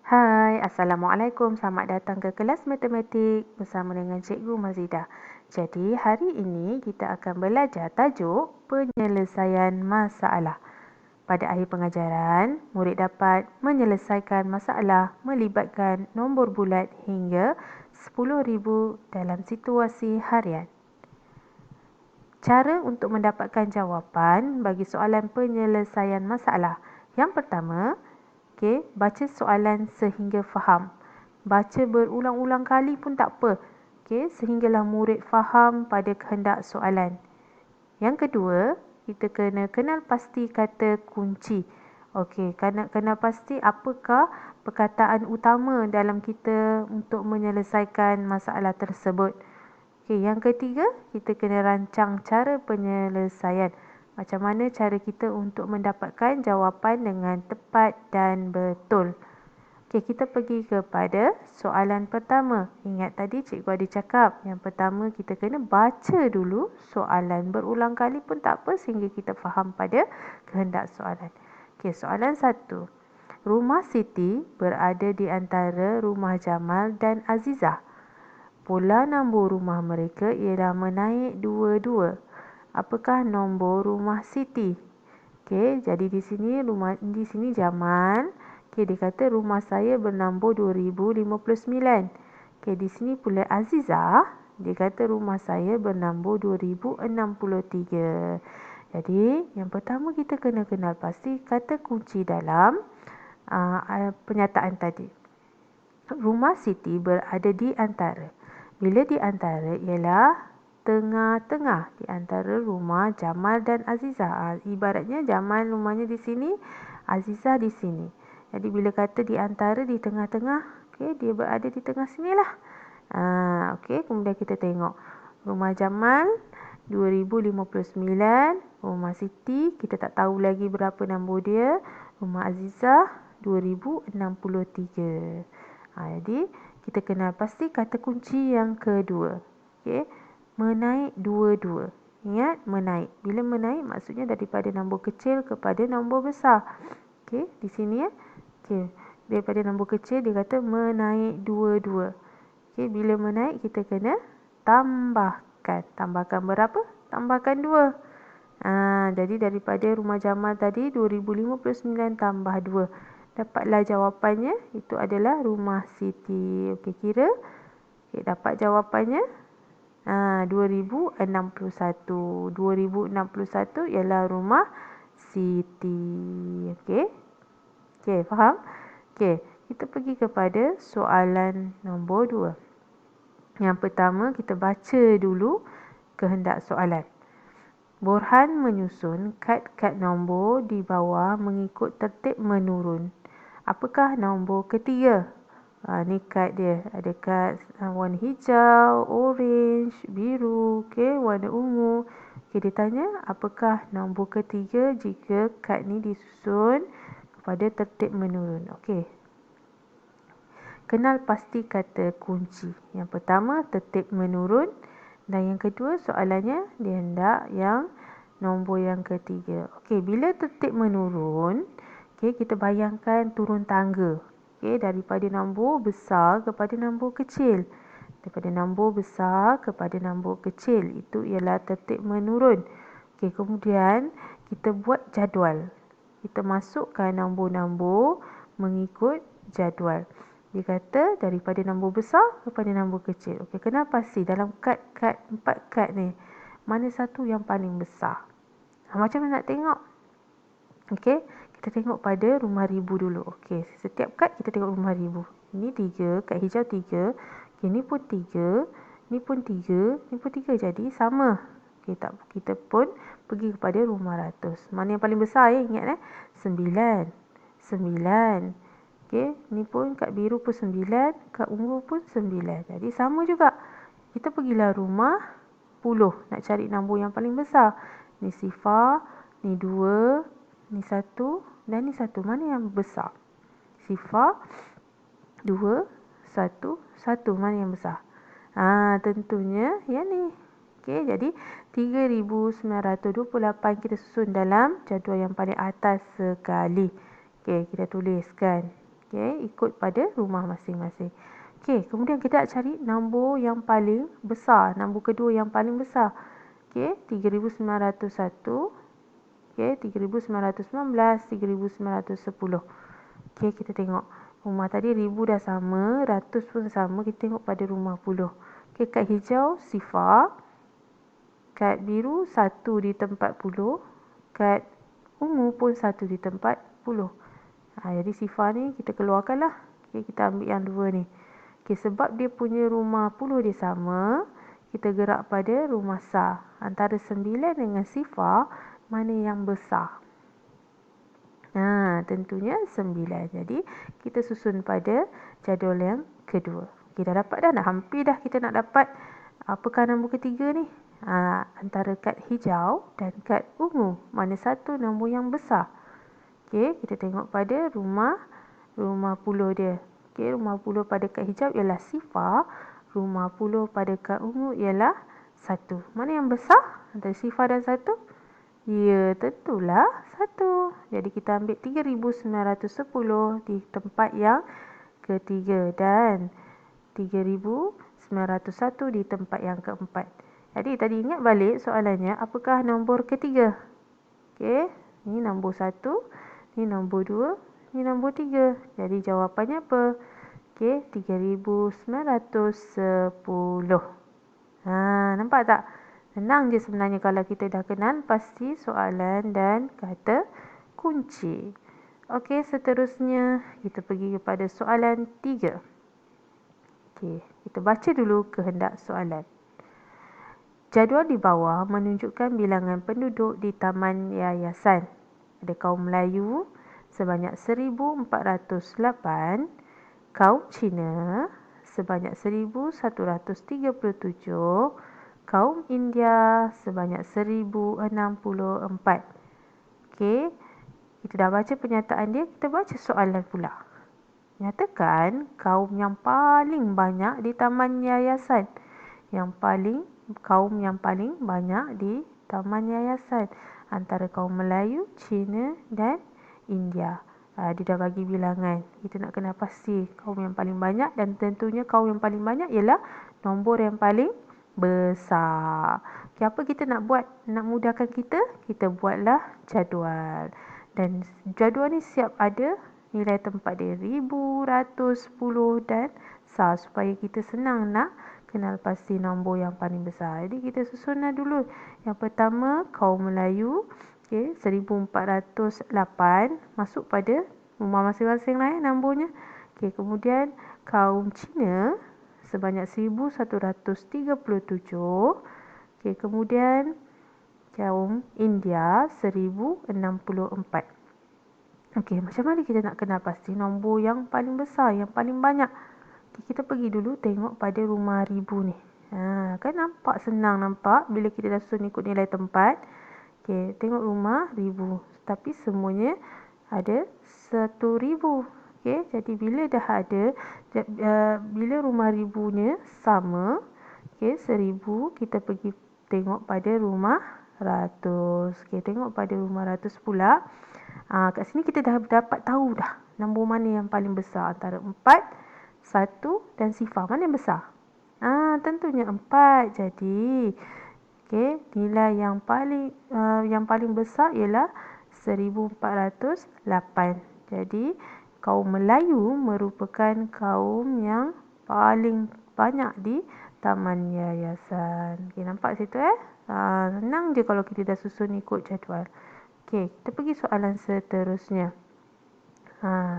Hai, Assalamualaikum. Selamat datang ke kelas matematik bersama dengan Cikgu Mazidah. Jadi, hari ini kita akan belajar tajuk penyelesaian masalah. Pada akhir pengajaran, murid dapat menyelesaikan masalah melibatkan nombor bulat hingga 10,000 dalam situasi harian. Cara untuk mendapatkan jawapan bagi soalan penyelesaian masalah. Yang pertama, baca soalan sehingga faham. Baca berulang-ulang kali pun tak apa. Sehinggalah murid faham pada kehendak soalan. Yang kedua, kita kena kenal pasti kata kunci. Kenal pasti apakah perkataan utama dalam kita untuk menyelesaikan masalah tersebut. Yang ketiga, kita kena rancang cara penyelesaian. Macam mana cara kita untuk mendapatkan jawapan dengan tepat dan betul. Kita pergi kepada soalan pertama. Ingat tadi cikgu ada cakap, yang pertama kita kena baca dulu soalan berulang kali pun tak apa sehingga kita faham pada kehendak soalan. Soalan 1. Rumah Siti berada di antara rumah Jamal dan Azizah. Pola nombor rumah mereka ialah menaik dua-dua. Apakah nombor rumah Siti? Jadi di sini Jamal. Dia kata rumah saya bernombor 2059. Di sini pula Azizah. Dia kata rumah saya bernombor 2063. Jadi yang pertama kita kena kenal pasti kata kunci dalam pernyataan tadi. Rumah Siti berada di antara. Bila di antara ialah tengah-tengah di antara rumah Jamal dan Azizah. Ibaratnya Jamal rumahnya di sini, Azizah di sini. Jadi bila kata di antara, di tengah-tengah, dia berada di tengah sinilah. Kemudian kita tengok rumah Jamal 2059, rumah Siti kita tak tahu lagi berapa nombor dia, rumah Azizah 2063. Jadi kita kenal pasti kata kunci yang kedua. Menaik dua-dua. Ingat menaik. Bila menaik maksudnya daripada nombor kecil kepada nombor besar. Di sini daripada nombor kecil dia kata menaik dua-dua. Bila menaik kita kena tambahkan. Tambahkan berapa? Tambahkan 2. Jadi daripada rumah Jamal tadi 2059 tambah 2. Dapatlah jawapannya, itu adalah rumah Siti. Kira. Dapat jawapannya 2061. 2061 ialah rumah Siti. Faham? Kita pergi kepada soalan nombor 2. Yang pertama, kita baca dulu kehendak soalan. Borhan menyusun kad-kad nombor di bawah mengikut tertib menurun. Apakah nombor ketiga? Ni kad dia. Ada kad warna hijau, orange, biru, warna ungu. Dia tanya apakah nombor ketiga jika kad ni disusun kepada tertib menurun. Kenal pasti kata kunci. Yang pertama tertib menurun dan yang kedua soalannya dia hendak yang nombor yang ketiga. Bila tertib menurun, kita bayangkan turun tangga. Daripada nombor besar kepada nombor kecil. Daripada nombor besar kepada nombor kecil. Itu ialah tertib menurun. Kemudian kita buat jadual. Kita masukkan nombor-nombor mengikut jadual. Dia kata daripada nombor besar kepada nombor kecil. Kenapa pasti dalam kad-kad 4 kad ni mana satu yang paling besar? Macam mana nak tengok? Kita tengok pada rumah ribu dulu. Setiap kad kita tengok rumah ribu. Ini 3, kad hijau 3. Ni pun 3, ni pun 3, ni pun 3. Jadi sama. Kita pun pergi kepada rumah ratus. Mana yang paling besar ingat 9. 9. Ni pun kad biru pun 9, kad ungu pun 9. Jadi sama juga. Kita pergilah rumah 10 nak cari nombor yang paling besar. Ni sifar, ni 2, ni 1 dan ni 1. Mana yang besar? Sifar, 2, 1, 1. Mana yang besar? Tentunya yang ni. Jadi 3928 kita susun dalam jadual yang paling atas sekali. Kita tuliskan. Okey, ikut pada rumah masing-masing. Okey, kemudian kita nak cari nombor yang paling besar, nombor kedua yang paling besar. Okey, 3901. Okey, 3919, 3910. Okey, kita tengok. Rumah tadi 1000 dah sama, ratus pun sama. Kita tengok pada rumah puluh. Okey, kad hijau sifar. Kad biru 1 di tempat puluh. Kad ungu pun 1 di tempat puluh. Jadi sifar ni kita keluarkan lah. Okay, kita ambil yang dua ni. Okay, sebab dia punya rumah puluh dia sama, kita gerak pada rumah sar. Antara 9 dengan sifar, mana yang besar? Tentunya 9. Jadi kita susun pada jadual yang kedua. Okay, dah dapat dah. Hampir dah kita nak dapat apakah nombor ketiga ni? Antara kad hijau dan kad ungu. Mana satu nombor yang besar? Okey, kita tengok pada rumah puluh dia. Okey, rumah puluh pada kad hijau ialah sifar. Rumah puluh pada kad ungu ialah 1. Mana yang besar antara sifar dan 1? Ya, tentulah 1. Jadi kita ambil 3910 di tempat yang ketiga dan 3901 di tempat yang keempat. Jadi tadi ingat balik soalannya, apakah nombor ketiga? Okey, ni nombor 1. Ni nombor 2, ni nombor 3. Jadi jawapannya apa? Okey, 3910. Nampak tak? Senang je sebenarnya kalau kita dah kenal pasti soalan dan kata kunci. Okey, seterusnya kita pergi kepada soalan 3. Okey, kita baca dulu kehendak soalan. Jadual di bawah menunjukkan bilangan penduduk di Taman Yayasan. Ada kaum Melayu sebanyak 1408, kaum Cina sebanyak 1137, kaum India sebanyak 1064. Okey, kita dah baca pernyataan dia, kita baca soalan pula. Nyatakan kaum yang paling banyak di Taman Yayasan. Kaum yang paling banyak di Taman Yayasan antara kaum Melayu, Cina dan India. Dia dah bagi bilangan. Kita nak kena pasti kaum yang paling banyak dan tentunya kaum yang paling banyak ialah nombor yang paling besar. Okay, apa kita nak buat? Nak mudahkan kita? Kita buatlah jadual. Dan jadual ni siap ada nilai tempat dia 1000, ratus, 10 dan sar supaya kita senang nak kenal pasti nombor yang paling besar. Jadi kita susunlah dulu. Yang pertama kaum Melayu, okey, 1408 masuk pada rumah masing-masing lah nombornya. Okey, kemudian kaum Cina sebanyak 1137. Okey, kemudian kaum India 1064. Okey, macam mana kita nak kenal pasti nombor yang paling besar, yang paling banyak? Okay, kita pergi dulu tengok pada rumah 1000 ni. Kan nampak senang nampak bila kita dah susun ikut nilai tempat. Okey, tengok rumah 1000. Tapi semuanya ada 1000. Okey, jadi bila dah ada bila rumah 1000-nya sama, okey, 1000, kita pergi tengok pada rumah ratus. Okey, tengok pada rumah ratus pula. Kat sini kita dah dapat tahu dah nombor mana yang paling besar antara 4, 1 dan sifar. Mana yang besar? Tentunya 4. Jadi, okey, nilai yang paling besar ialah 1408. Jadi, kaum Melayu merupakan kaum yang paling banyak di Taman Yayasan. Okey, nampak situ senang je kalau kita dah susun ikut jadual. Okey, kita pergi soalan seterusnya.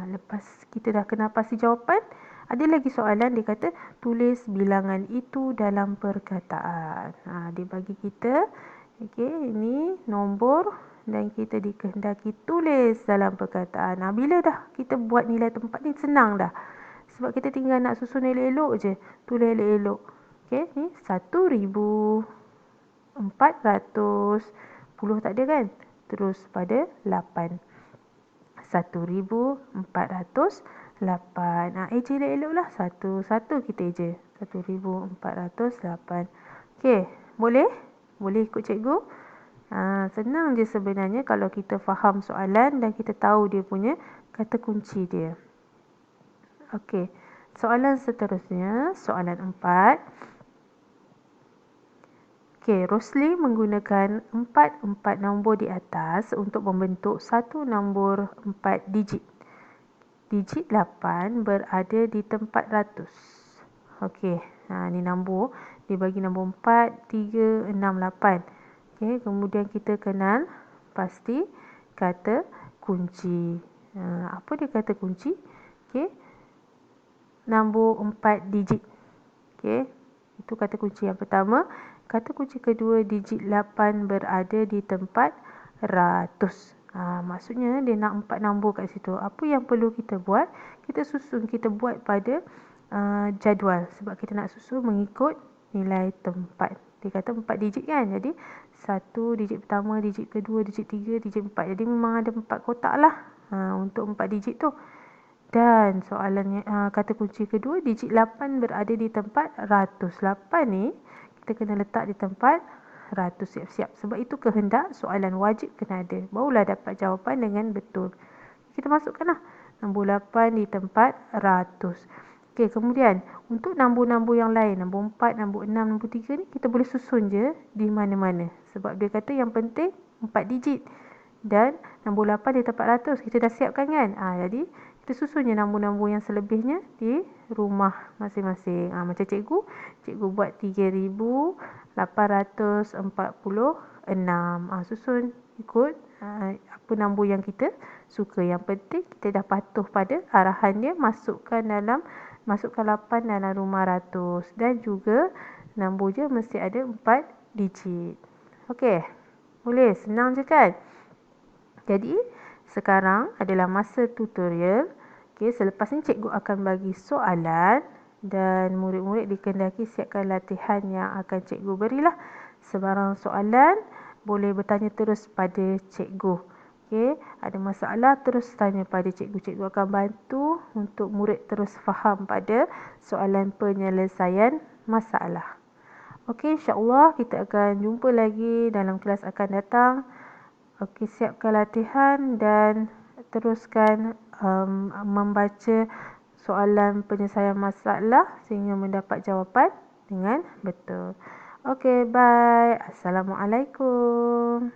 Lepas kita dah kenal pasti jawapan, ada lagi soalan dia kata tulis bilangan itu dalam perkataan. Dia bagi kita, okey, ini nombor dan kita dikehendaki tulis dalam perkataan. Bila dah kita buat nilai tempat ni senang dah. Sebab kita tinggal nak susun elok-elok je. Tulis elok-elok. Okey, ni 1000, 400, 10 tak ada kan? Terus pada 8. 1408. Eja elok-elok lah. Satu kita eja. 1408. Okey, boleh? Boleh ikut cikgu? Senang je sebenarnya kalau kita faham soalan dan kita tahu dia punya kata kunci dia. Okey. Soalan seterusnya, soalan 4. Okey, Rosli menggunakan 4 nombor di atas untuk membentuk satu nombor 4 digit. Digit 8 berada di tempat ratus. Okey, ni nombor. Dia bagi nombor 4, 3, 6, 8. Okey, kemudian kita kenal pasti kata kunci. Apa dia kata kunci? Okey, nombor 4 digit. Okey, itu kata kunci yang pertama. Kata kunci kedua, digit 8 berada di tempat ratus. Maksudnya dia nak 4 nombor kat situ. Apa yang perlu kita buat? Kita susun, kita buat pada jadual. Sebab kita nak susun mengikut nilai tempat. Dia kata 4 digit kan. Jadi 1 digit pertama, digit kedua, digit 3, digit 4. Jadi memang ada 4 kotak lah untuk 4 digit tu. Dan soalannya, kata kunci kedua, digit 8 berada di tempat ratus. 8 ni kita kena letak di tempat ratus siap-siap. Sebab itu kehendak soalan wajib kena ada. Barulah dapat jawapan dengan betul. Kita masukkanlah nombor 8 di tempat ratus. Okey, kemudian untuk nombor-nombor yang lain, nombor 4, nombor 6, nombor 3 ni kita boleh susun je di mana-mana. Sebab dia kata yang penting 4 digit. Dan nombor 8 di tempat ratus. Kita dah siapkan kan? Jadi kita susun je nombor-nombor yang selebihnya di rumah masing-masing. Macam cikgu buat 3,846. Susun ikut apa nombor yang kita suka. Yang penting kita dah patuh pada arahan dia, masukkan 8 dalam rumah ratus. Dan juga nombor je mesti ada 4 digit. Okey, boleh? Senang je kan? Jadi sekarang adalah masa tutorial. Okey, selepas ni cikgu akan bagi soalan dan murid-murid dikehendaki siapkan latihan yang akan cikgu berilah. Sebarang soalan boleh bertanya terus pada cikgu. Okey, ada masalah terus tanya pada cikgu. Cikgu akan bantu untuk murid terus faham pada soalan penyelesaian masalah. Okey, insya-Allah kita akan jumpa lagi dalam kelas akan datang. Okey, siapkan latihan dan teruskan membaca soalan penyelesaian masalah sehingga mendapat jawapan dengan betul. Okey, bye. Assalamualaikum.